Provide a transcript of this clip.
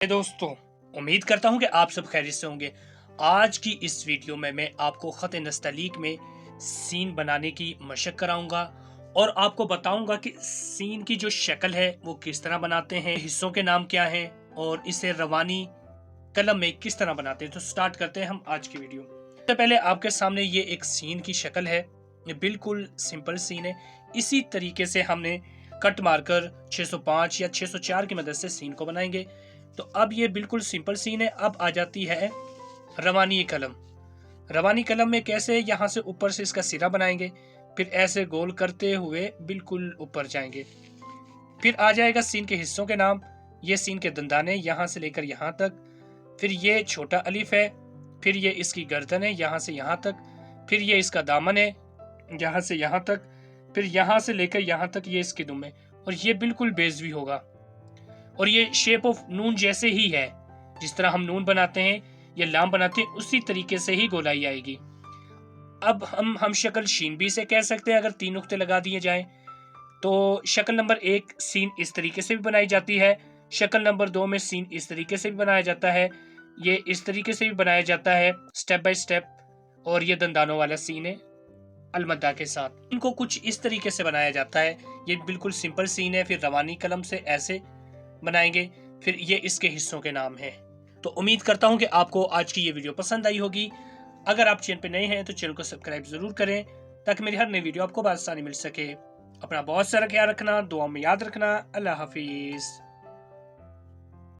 दोस्तों, उम्मीद करता हूं कि आप सब खैरियत से होंगे। आज की इस वीडियो में मैं आपको खत नस्तलीक में सीन बनाने की मशक कराऊंगा और आपको बताऊंगा कि सीन की जो शक्ल है वो किस तरह बनाते हैं, हिस्सों के नाम क्या हैं और इसे रवानी कलम में किस तरह बनाते हैं। तो स्टार्ट करते हैं हम आज की वीडियो। सबसे पहले आपके सामने ये एक सीन की शक्ल है, ये बिल्कुल सिंपल सीन है। इसी तरीके से हमने कट मारकर 605 या 604 की मदद से सीन को बनाएंगे। तो अब ये बिल्कुल सिंपल सीन है। अब आ जाती है रवानी कलम। रवानी कलम में कैसे, यहाँ से ऊपर से इसका सिरा बनाएंगे, फिर ऐसे गोल करते हुए बिल्कुल ऊपर जाएंगे। फिर आ जाएगा सीन के हिस्सों के नाम। ये सीन के दंदाने यहाँ से लेकर यहाँ तक, फिर ये छोटा अलिफ है, फिर ये इसकी गर्दन है यहाँ से यहाँ तक, फिर ये इसका दामन है यहाँ से यहाँ तक, फिर यहाँ से लेकर यहाँ तक ये इसकी दुम है। और ये बिल्कुल बेजवी होगा और ये शेप ऑफ नून जैसे ही है। जिस तरह हम नून बनाते हैं या लाम बनाते हैं उसी तरीके से ही गोलाई आएगी। अब हम शक्ल शीन भी से कह सकते हैं अगर 3 नुक्ते लगा दिए जाएं। तो शक्ल नंबर 1 सीन इस तरीके से भी बनाई जाती है। शक्ल नंबर 2 में सीन इस तरीके से भी बनाया जाता है। ये इस तरीके से भी बनाया जाता है स्टेप बाय स्टेप। और ये दंदानों वाला सीन है अलमद्दा के साथ। इनको कुछ इस तरीके से बनाया जाता है। ये बिल्कुल सिंपल सीन है। फिर रवानी कलम से ऐसे बनाएंगे, फिर ये इसके हिस्सों के नाम हैं। तो उम्मीद करता हूं कि आपको आज की ये वीडियो पसंद आई होगी। अगर आप चैनल पे नए हैं तो चैनल को सब्सक्राइब जरूर करें ताकि मेरी हर नई वीडियो आपको बआसानी मिल सके। अपना बहुत सारा ख्याल रखना, दुआ में याद रखना। अल्लाह हाफिज।